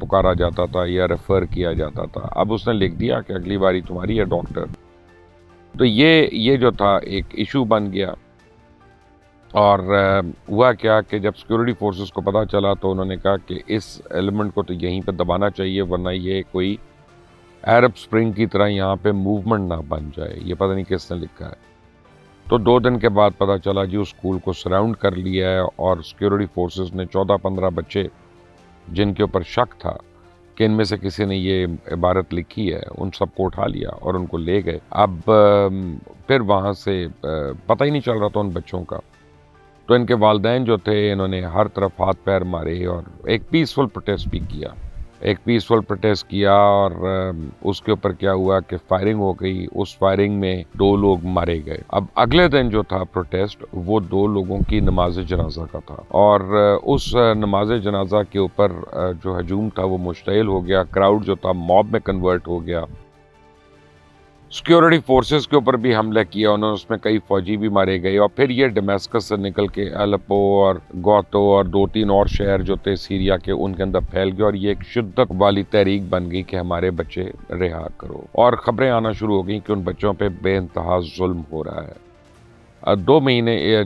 پکارا جاتا تھا یا ریفر کیا جاتا تھا. اب اس نے لکھ دیا کہ اگلی باری تمہاری ہے ڈاکٹر. تو یہ جو تھا ایک ایشو بن گیا. اور ہوا کیا کہ جب سیکورٹی فورسز کو پتہ چلا تو انہوں نے کہا کہ اس ایلیمنٹ کو تو یہیں پہ دبانا چاہیے ورنہ یہ کوئی عرب سپرنگ کی طرح یہاں پہ موومنٹ نہ بن جائے. یہ پتہ نہیں کس نے لکھا ہے. تو 2 دن کے بعد پتہ چلا جی اس اسکول کو سراؤنڈ کر لیا ہے اور سیکورٹی فورسز نے 14-15 بچے جن کے اوپر شک تھا کہ ان میں سے کسی نے یہ عبارت لکھی ہے ان سب کو اٹھا لیا اور ان کو لے گئے. اب پھر وہاں سے پتہ ہی نہیں چل رہا تھا ان بچوں کا. تو ان کے والدین جو تھے انہوں نے ہر طرف ہاتھ پیر مارے اور ایک پیسفل پروٹیسٹ بھی کیا. اور اس کے اوپر کیا ہوا کہ فائرنگ ہو گئی. اس فائرنگ میں 2 لوگ مارے گئے. اب اگلے دن جو تھا پروٹیسٹ وہ 2 لوگوں کی نماز جنازہ کا تھا اور اس نماز جنازہ کے اوپر جو ہجوم تھا وہ مشتعل ہو گیا. کراؤڈ جو تھا موب میں کنورٹ ہو گیا. سیکورٹی فورسز کے اوپر بھی حملہ کیا انہوں نے. اس میں کئی فوجی بھی مارے گئے اور پھر یہ ڈمیسکس سے نکل کے الیپو اور گوتو اور 2-3 اور شہر جو تھے سیریا کے ان کے اندر پھیل گئے اور یہ ایک شدت والی تحریک بن گئی کہ ہمارے بچے رہا کرو. اور خبریں آنا شروع ہو گئیں کہ ان بچوں پہ بے انتہا ظلم ہو رہا ہے.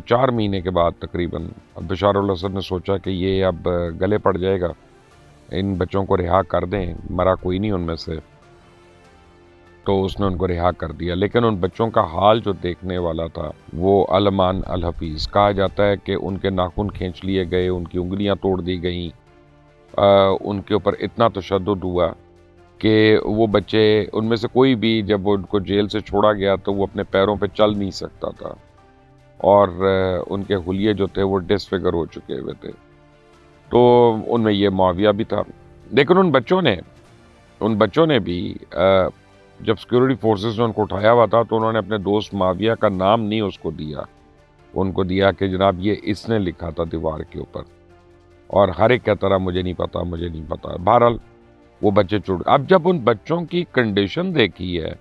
4 مہینے کے بعد تقریباً بشار الاسد نے سوچا کہ یہ اب گلے پڑ جائے گا, ان بچوں کو رہا کر دیں, مرا کوئی نہیں ان میں سے. تو اس نے ان کو رہا کر دیا. لیکن ان بچوں کا حال جو دیکھنے والا تھا وہ علمان الحفیظ. کہا جاتا ہے کہ ان کے ناخن کھینچ لیے گئے, ان کی انگلیاں توڑ دی گئیں, ان کے اوپر اتنا تشدد ہوا کہ وہ بچے ان میں سے کوئی بھی جب وہ ان کو جیل سے چھوڑا گیا تو وہ اپنے پیروں پہ چل نہیں سکتا تھا اور ان کے حلیے جو تھے وہ ڈس فگر ہو چکے ہوئے تھے. تو ان میں یہ معاویہ بھی تھا. لیکن ان بچوں نے بھی جب سیکورٹی فورسز نے ان کو اٹھایا ہوا تھا تو انہوں نے اپنے دوست معاویہ کا نام نہیں اس کو دیا. ان کو دیا کہ جناب یہ اس نے لکھا تھا دیوار کے اوپر, اور ہر ایک کہتا رہا مجھے نہیں پتا. بہرحال وہ بچے چھوٹ. اب جب ان بچوں کی کنڈیشن دیکھی ہے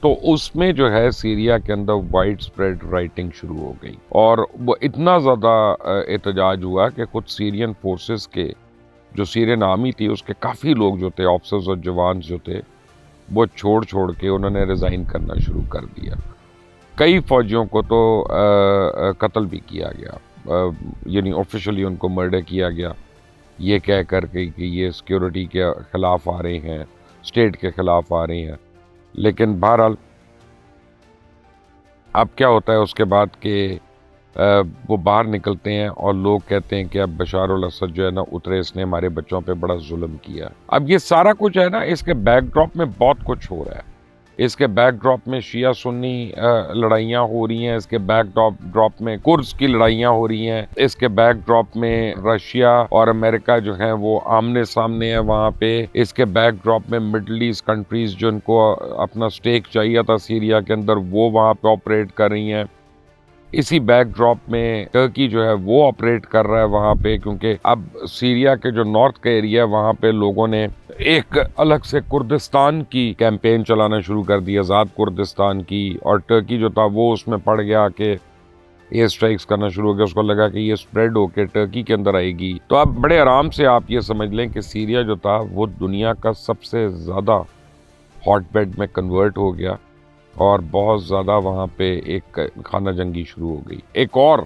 تو اس میں جو ہے سیریا کے اندر وائڈ سپریڈ رائٹنگ شروع ہو گئی اور وہ اتنا زیادہ احتجاج ہوا کہ خود سیرین فورسز کے جو سیرین آرمی تھی اس کے کافی لوگ جو تھے آفسرز اور جوانز جو تھے وہ چھوڑ کے انہوں نے ریزائن کرنا شروع کر دیا. کئی فوجیوں کو تو قتل بھی کیا گیا, یعنی آفیشلی ان کو مرڈر کیا گیا یہ کہہ کر کے کہ یہ سیکورٹی کے خلاف آ رہے ہیں, اسٹیٹ کے خلاف آ رہے ہیں. لیکن بہرحال اب کیا ہوتا ہے اس کے بعد کہ وہ باہر نکلتے ہیں اور لوگ کہتے ہیں کہ اب بشار الاسد جو ہے نا اترے, اس نے ہمارے بچوں پہ بڑا ظلم کیا. اب یہ سارا کچھ ہے نا اس کے بیک ڈراپ میں بہت کچھ ہو رہا ہے. اس کے بیک ڈراپ میں شیعہ سنی لڑائیاں ہو رہی ہیں, اس کے بیک ڈراپ میں کرز کی لڑائیاں ہو رہی ہیں, اس کے بیک ڈراپ میں رشیا اور امریکہ جو ہیں وہ آمنے سامنے ہیں وہاں پہ. اس کے بیک ڈراپ میں مڈل ایسٹ کنٹریز جو ان کو اپنا سٹیک چاہیے تھا سیریا کے اندر وہ وہاں پہ آپریٹ کر رہی ہیں. اسی بیک ڈراپ میں ٹرکی جو ہے وہ آپریٹ کر رہا ہے وہاں پہ, کیونکہ اب سیریا کے جو نارتھ کا ایریا ہے وہاں پہ لوگوں نے ایک الگ سے کردستان کی کیمپین چلانا شروع کر دی, آزاد کردستان کی. اور ٹرکی جو تھا وہ اس میں پڑ گیا کہ ایئر اسٹرائکس کرنا شروع ہو گیا. اس کو لگا کہ یہ اسپریڈ ہو کے ٹرکی کے اندر آئے گی. تو اب بڑے آرام سے آپ یہ سمجھ لیں کہ سیریا جو تھا وہ دنیا کا سب سے زیادہ ہاٹ بیڈ میں کنورٹ ہو گیا اور بہت زیادہ وہاں پہ ایک خانہ جنگی شروع ہو گئی. ایک اور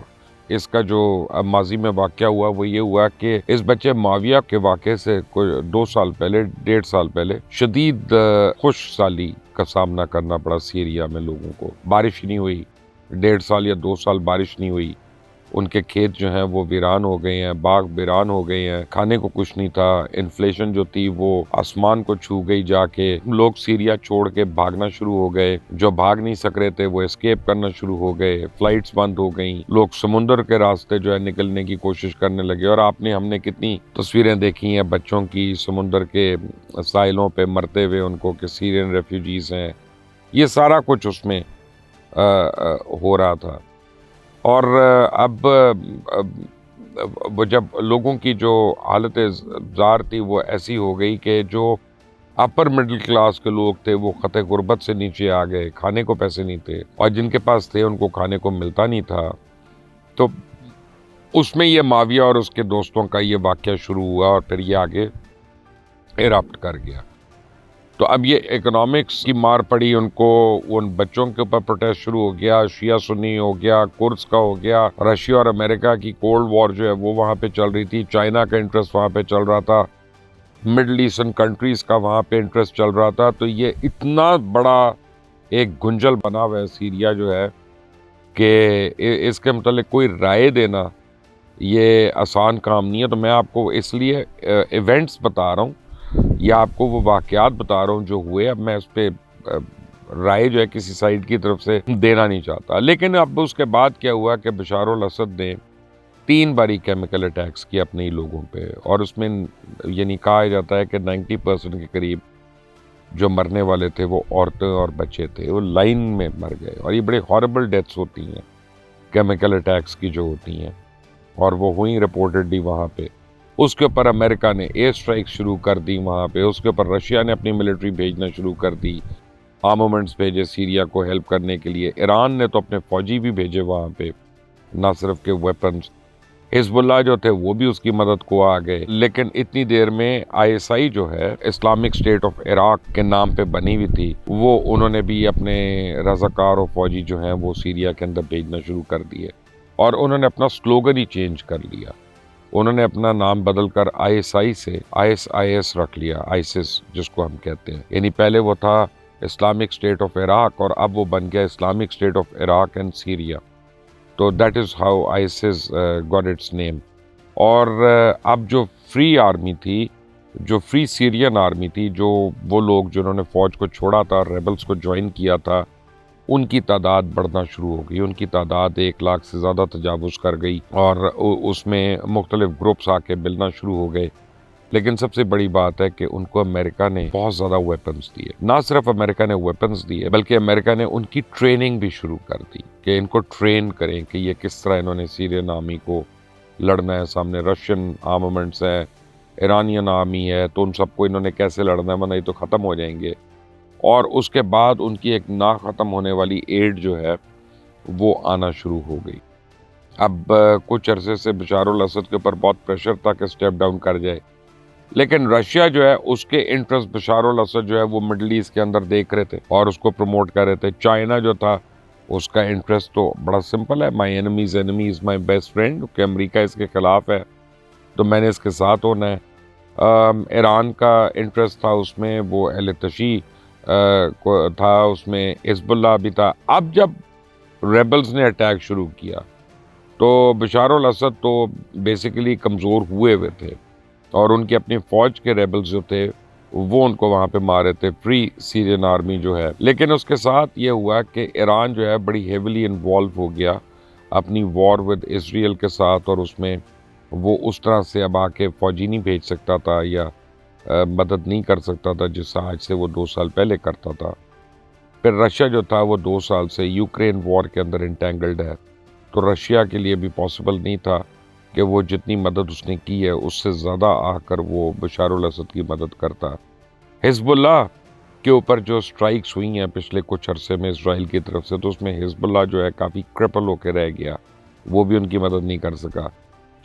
اس کا جو ماضی میں واقعہ ہوا وہ یہ ہوا کہ اس بچے معاویہ کے واقعے سے کوئی 1.5 سال پہلے شدید خوش سالی کا سامنا کرنا پڑا سیریا میں لوگوں کو. بارش نہیں ہوئی, 1.5 سال یا 2 سال بارش نہیں ہوئی. ان کے کھیت جو ہیں وہ ویران ہو گئے ہیں, باغ ویران ہو گئے ہیں, کھانے کو کچھ نہیں تھا. انفلیشن جو تھی وہ آسمان کو چھو گئی جا کے. لوگ سیریا چھوڑ کے بھاگنا شروع ہو گئے, جو بھاگ نہیں سک رہے تھے وہ اسکیپ کرنا شروع ہو گئے. فلائٹس بند ہو گئیں, لوگ سمندر کے راستے جو ہے نکلنے کی کوشش کرنے لگے. اور ہم نے کتنی تصویریں دیکھی ہیں بچوں کی سمندر کے ساحلوں پہ مرتے ہوئے ان کو کہ سیرین ریفیوجیز ہیں. یہ سارا کچھ اس میں ہو رہا تھا. اور اب جب لوگوں کی جو حالت زار تھی وہ ایسی ہو گئی کہ جو اپر مڈل کلاس کے لوگ تھے وہ خطے غربت سے نیچے آ گئے. کھانے کو پیسے نہیں تھے اور جن کے پاس تھے ان کو کھانے کو ملتا نہیں تھا. تو اس میں یہ معاویہ اور اس کے دوستوں کا یہ واقعہ شروع ہوا اور پھر یہ آگے ایرپٹ کر گیا. تو اب یہ اکنامکس کی مار پڑی ان کو، ان بچوں کے اوپر پروٹیسٹ شروع ہو گیا، شیعہ سنی ہو گیا، کرس کا ہو گیا، رشیا اور امریکہ کی کولڈ وار جو ہے وہ وہاں پہ چل رہی تھی، چائنا کا انٹرسٹ وہاں پہ چل رہا تھا، مڈل ایسٹرن کنٹریز کا وہاں پہ انٹرسٹ چل رہا تھا. تو یہ اتنا بڑا ایک گنجل بنا ہوا ہے سیریا جو ہے کہ اس کے متعلق کوئی رائے دینا یہ آسان کام نہیں ہے. تو میں آپ کو اس لیے ایونٹس بتا رہا ہوں یا آپ کو وہ واقعات بتا رہا ہوں جو ہوئے. اب میں اس پہ رائے جو ہے کسی سائڈ کی طرف سے دینا نہیں چاہتا. لیکن اب اس کے بعد کیا ہوا کہ بشار الاسد نے 3 باری کیمیکل اٹیکس کیا اپنے ہی لوگوں پہ، اور اس میں یعنی کہا جاتا ہے کہ 90% کے قریب جو مرنے والے تھے وہ عورتیں اور بچے تھے، وہ لائن میں مر گئے. اور یہ بڑے ہاربل ڈیتھس ہوتی ہیں کیمیکل اٹیکس کی جو ہوتی ہیں، اور وہ ہوئی رپورٹڈلی وہاں پہ. اس کے اوپر امریکہ نے ایئر اسٹرائک شروع کر دی وہاں پہ، اس کے اوپر رشیا نے اپنی ملٹری بھیجنا شروع کر دی، آرمامنٹس بھیجے سیریا کو ہیلپ کرنے کے لیے. ایران نے تو اپنے فوجی بھی بھیجے وہاں پہ، نہ صرف کہ ویپنز. حزب اللہ جو تھے وہ بھی اس کی مدد کو آ گئے. لیکن اتنی دیر میں ISI جو ہے اسلامک اسٹیٹ آف عراق کے نام پہ بنی ہوئی تھی، وہ انہوں نے بھی اپنے رضاکار اور فوجی جو ہیں وہ سیریا کے اندر بھیجنا شروع کر دیے، اور انہوں نے اپنا سلوگن ہی چینج کر لیا. انہوں نے اپنا نام بدل کر ISI سے ISIS رکھ لیا، ISIS جس کو ہم کہتے ہیں. یعنی پہلے وہ تھا اسلامک اسٹیٹ آف عراق، اور اب وہ بن گیا Islamic State of Iraq and Syria. تو that is how ISIS got its name. اور اب جو فری آرمی تھی، جو فری سیرین آرمی تھی، جو وہ لوگ جنہوں نے فوج کو چھوڑا تھا، ریبلز کو جوائن کیا تھا، ان کی تعداد بڑھنا شروع ہو گئی. ان کی تعداد 1 لاکھ سے زیادہ تجاوز کر گئی، اور اس میں مختلف گروپس آ کے ملنا شروع ہو گئے. لیکن سب سے بڑی بات ہے کہ ان کو امریکہ نے بہت زیادہ ویپنز دیے. نہ صرف امریکہ نے ویپنز دیے بلکہ امریکہ نے ان کی ٹریننگ بھی شروع کر دی کہ ان کو ٹرین کریں کہ یہ کس طرح انہوں نے سیرین آرمی کو لڑنا ہے. سامنے رشین آرمامنٹس ہے، ایرانین آرمی ہے، تو ان سب کو انہوں نے کیسے لڑنا ہے، ورنہ یہ تو ختم ہو جائیں گے. اور اس کے بعد ان کی ایک نہ ختم ہونے والی ایڈ جو ہے وہ آنا شروع ہو گئی. اب کچھ عرصے سے بشار الاسد کے اوپر بہت پریشر تھا کہ سٹیپ ڈاؤن کر جائے، لیکن رشیا جو ہے اس کے انٹرسٹ بشار الاسد جو ہے وہ مڈل ایسٹ کے اندر دیکھ رہے تھے اور اس کو پروموٹ کر رہے تھے. چائنا جو تھا اس کا انٹرسٹ تو بڑا سمپل ہے، my enemy's enemy is my best friend, کہ امریکہ اس کے خلاف ہے تو میں نے اس کے ساتھ ہونا ہے. ایران کا انٹرسٹ تھا اس میں، وہ اہل تشیع تھا اس میں، حزب اللہ بھی تھا. اب جب ریبلز نے اٹیک شروع کیا تو بشار الاسد تو بیسیکلی کمزور ہوئے تھے، اور ان کی اپنی فوج کے ریبلز جو تھے وہ ان کو وہاں پہ مارے تھے، فری سیرین آرمی جو ہے. لیکن اس کے ساتھ یہ ہوا کہ ایران جو ہے بڑی ہیویلی انوالو ہو گیا اپنی وار ود اسرائیل کے ساتھ، اور اس میں وہ اس طرح سے اب آ کے فوجی نہیں بھیج سکتا تھا یا مدد نہیں کر سکتا تھا جس آج سے وہ 2 سال پہلے کرتا تھا. پھر رشیا جو تھا وہ 2 سال سے یوکرین وار کے اندر انٹینگلڈ ہے، تو رشیا کے لیے بھی پاسبل نہیں تھا کہ وہ جتنی مدد اس نے کی ہے اس سے زیادہ آ کر وہ بشار الاسد کی مدد کرتا. حزب اللہ کے اوپر جو سٹرائکس ہوئی ہیں پچھلے کچھ عرصے میں اسرائیل کی طرف سے، تو اس میں حزب اللہ جو ہے کافی کرپل ہو کے رہ گیا، وہ بھی ان کی مدد نہیں کر سکا.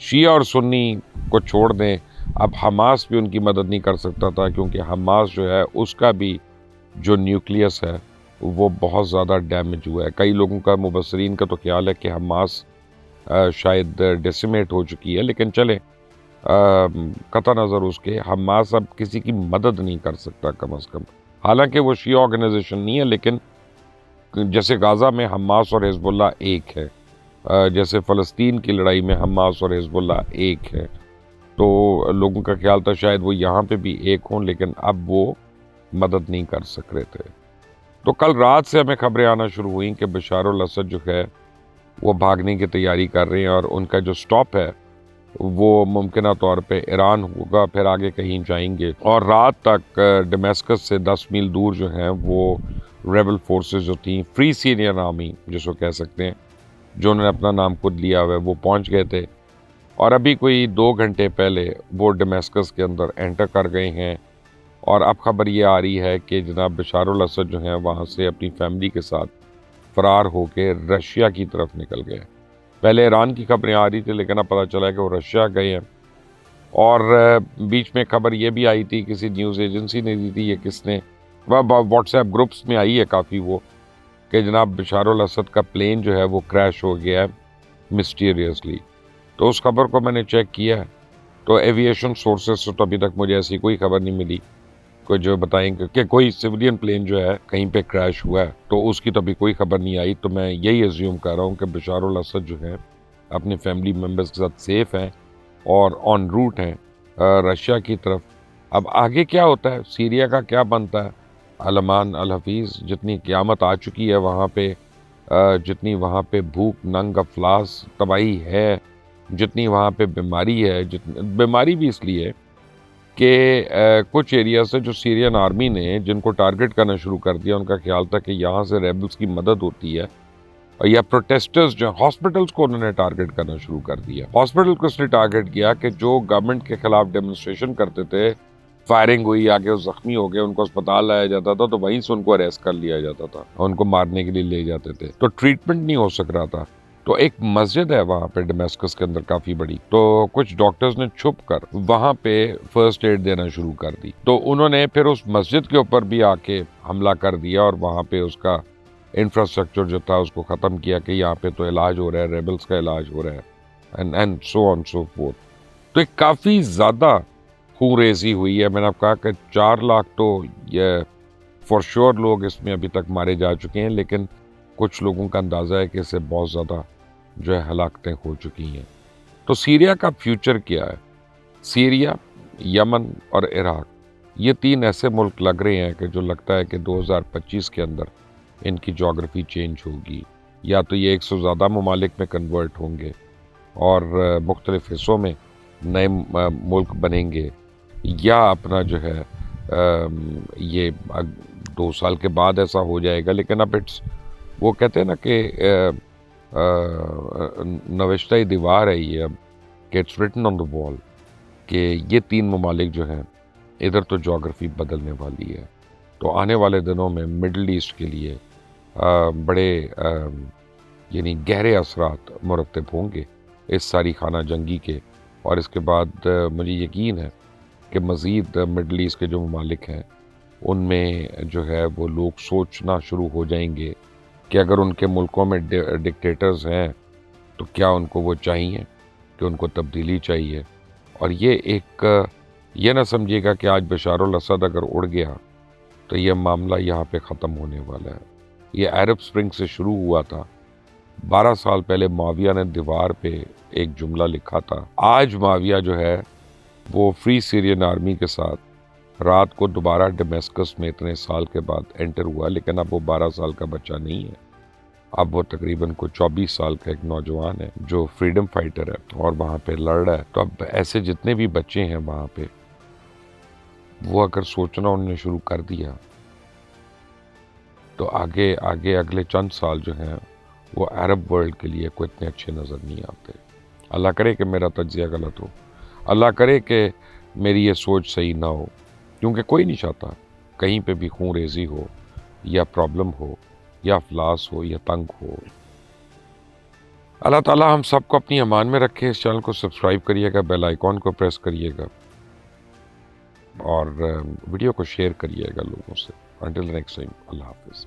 شیعہ اور سنی کو چھوڑ دیں، اب حماس بھی ان کی مدد نہیں کر سکتا تھا، کیونکہ حماس جو ہے اس کا بھی جو نیوکلیس ہے وہ بہت زیادہ ڈیمیج ہوا ہے. کئی لوگوں کا، مبصرین کا تو خیال ہے کہ حماس شاید ڈیسیمیٹ ہو چکی ہے، لیکن چلے قطع نظر اس کے، حماس اب کسی کی مدد نہیں کر سکتا کم از کم. حالانکہ وہ شیعہ آرگنائزیشن نہیں ہے، لیکن جیسے غزہ میں حماس اور حزب اللہ ایک ہے، جیسے فلسطین کی لڑائی میں حماس اور حزب اللہ ایک ہے، تو لوگوں کا خیال تھا شاید وہ یہاں پہ بھی ایک ہوں، لیکن اب وہ مدد نہیں کر سک رہے تھے. تو کل رات سے ہمیں خبریں آنا شروع ہوئیں کہ بشار الاسد جو ہے وہ بھاگنے کی تیاری کر رہے ہیں، اور ان کا جو سٹاپ ہے وہ ممکنہ طور پہ ایران ہوگا، پھر آگے کہیں جائیں گے. اور رات تک ڈمیسکس سے 10 میل دور جو ہیں وہ ریبل فورسز جو تھیں، فری سیرین آرمی جس کو کہہ سکتے ہیں، جو انہوں نے اپنا نام خود لیا ہوا ہے، وہ پہنچ گئے تھے. اور ابھی کوئی 2 گھنٹے پہلے وہ ڈمیسکس کے اندر انٹر کر گئے ہیں. اور اب خبر یہ آ رہی ہے کہ جناب بشار الاسد جو ہیں وہاں سے اپنی فیملی کے ساتھ فرار ہو کے رشیا کی طرف نکل گئے. پہلے ایران کی خبریں آ رہی تھی لیکن اب پتہ چلا ہے کہ وہ رشیا گئے ہیں. اور بیچ میں خبر یہ بھی آئی تھی, کسی نیوز ایجنسی نے دی تھی, یہ کس نے, واٹس ایپ گروپس میں آئی ہے کافی, وہ کہ جناب بشار الاسد کا پلین جو ہے وہ کریش ہو گیا ہے مسٹیریسلی. تو اس خبر کو میں نے چیک کیا ہے تو ایویشن سورسز سے تو ابھی تک مجھے ایسی کوئی خبر نہیں ملی کوئی جو بتائیں کہ کوئی سویلین پلین جو ہے کہیں پہ کریش ہوا ہے, تو اس کی تو ابھی کوئی خبر نہیں آئی. تو میں یہی ایزیوم کر رہا ہوں کہ بشار الاسد جو ہے اپنے فیملی ممبرس کے ساتھ سیف ہیں اور آن روٹ ہیں رشیا کی طرف. اب آگے کیا ہوتا ہے, سیریا کا کیا بنتا ہے, علمان الحفیظ, جتنی قیامت آ چکی ہے وہاں پہ, جتنی وہاں پہ بھوک ننگ افلاس تباہی ہے, جتنی وہاں پہ بیماری ہے, بیماری بھی اس لیے کہ کچھ ایریاز سے جو سیرین آرمی نے جن کو ٹارگٹ کرنا شروع کر دیا, ان کا خیال تھا کہ یہاں سے ریبلز کی مدد ہوتی ہے, یا پروٹیسٹرز جو ہاسپٹلز کو انہوں نے ٹارگٹ کرنا شروع کر دیا. ہاسپٹل کو اس نے ٹارگٹ کیا کہ جو گورنمنٹ کے خلاف ڈیمونسٹریشن کرتے تھے, فائرنگ ہوئی, آگے وہ زخمی ہو گئے, ان کو اسپتال لایا جاتا تھا تو وہیں سے ان کو اریسٹ کر لیا جاتا تھا, ان کو مارنے کے لیے لے جاتے تھے, تو ٹریٹمنٹ نہیں ہو سک رہا تھا. تو ایک مسجد ہے وہاں پہ ڈمیسکس کے اندر کافی بڑی, تو کچھ ڈاکٹرز نے چھپ کر وہاں پہ فرسٹ ایڈ دینا شروع کر دی. تو انہوں نے پھر اس مسجد کے اوپر بھی آ کے حملہ کر دیا اور وہاں پہ اس کا انفراسٹرکچر جو تھا اس کو ختم کیا کہ یہاں پہ تو علاج ہو رہا ہے, ریبلز کا علاج ہو رہا ہے, and so on so forth. تو ایک کافی زیادہ خون ریزی ہوئی ہے. میں نے آپ کہا کہ 4 لاکھ تو یہ فور شور لوگ اس میں ابھی تک مارے جا چکے ہیں, لیکن کچھ لوگوں کا اندازہ ہے کہ اس سے بہت زیادہ جو ہے ہلاکتیں ہو چکی ہیں. تو سیریا کا فیوچر کیا ہے؟ سیریا, یمن اور عراق, یہ 3 ایسے ملک لگ رہے ہیں کہ جو لگتا ہے کہ 2025 کے اندر ان کی جغرافی چینج ہوگی. یا تو یہ 100 سے زیادہ ممالک میں کنورٹ ہوں گے اور مختلف حصوں میں نئے ملک بنیں گے, یا اپنا جو ہے یہ 2 سال کے بعد ایسا ہو جائے گا. لیکن اب وہ کہتے ہیں نا کہ نوشتہ دیوار ہے یہ اب, کہ اٹس ریٹن آن دا وال, کہ یہ 3 ممالک جو ہیں ادھر تو جغرافی بدلنے والی ہے. تو آنے والے دنوں میں مڈل ایسٹ کے لیے بڑے یعنی گہرے اثرات مرتب ہوں گے اس ساری خانہ جنگی کے. اور اس کے بعد مجھے یقین ہے کہ مزید مڈل ایسٹ کے جو ممالک ہیں ان میں جو ہے وہ لوگ سوچنا شروع ہو جائیں گے کہ اگر ان کے ملکوں میں ڈکٹیٹرز ہیں تو کیا ان کو وہ چاہیے, کہ ان کو تبدیلی چاہیے. اور یہ نہ سمجھیے گا کہ آج بشار الاسد اگر اڑ گیا تو یہ معاملہ یہاں پہ ختم ہونے والا ہے. یہ عرب سپرنگ سے شروع ہوا تھا. 12 سال پہلے معاویہ نے دیوار پہ ایک جملہ لکھا تھا. آج معاویہ جو ہے وہ فری سیرین آرمی کے ساتھ رات کو دوبارہ ڈمیسکس میں اتنے سال کے بعد انٹر ہوا, لیکن اب وہ 12 سال کا بچہ نہیں ہے. اب وہ تقریباً 24 سال کا ایک نوجوان ہے جو فریڈم فائٹر ہے اور وہاں پہ لڑ رہا ہے. تو اب ایسے جتنے بھی بچے ہیں وہاں پہ, وہ اگر سوچنا انہوں نے شروع کر دیا تو آگے اگلے چند سال جو ہیں وہ عرب ورلڈ کے لیے کوئی اتنے اچھے نظر نہیں آتے. اللہ کرے کہ میرا تجزیہ غلط ہو, اللہ کرے کہ میری یہ سوچ صحیح نہ ہو, کیونکہ کوئی نہیں چاہتا کہیں پہ بھی خون ریزی ہو, یا پرابلم ہو, یا افلاس ہو, یا تنگ ہو. اللہ تعالیٰ ہم سب کو اپنی امان میں رکھے. اس چینل کو سبسکرائب کریے گا, بیل آئیکن کو پریس کریے گا, اور ویڈیو کو شیئر کریے گا لوگوں سے. انٹل نیکسٹ ٹائم, اللہ حافظ.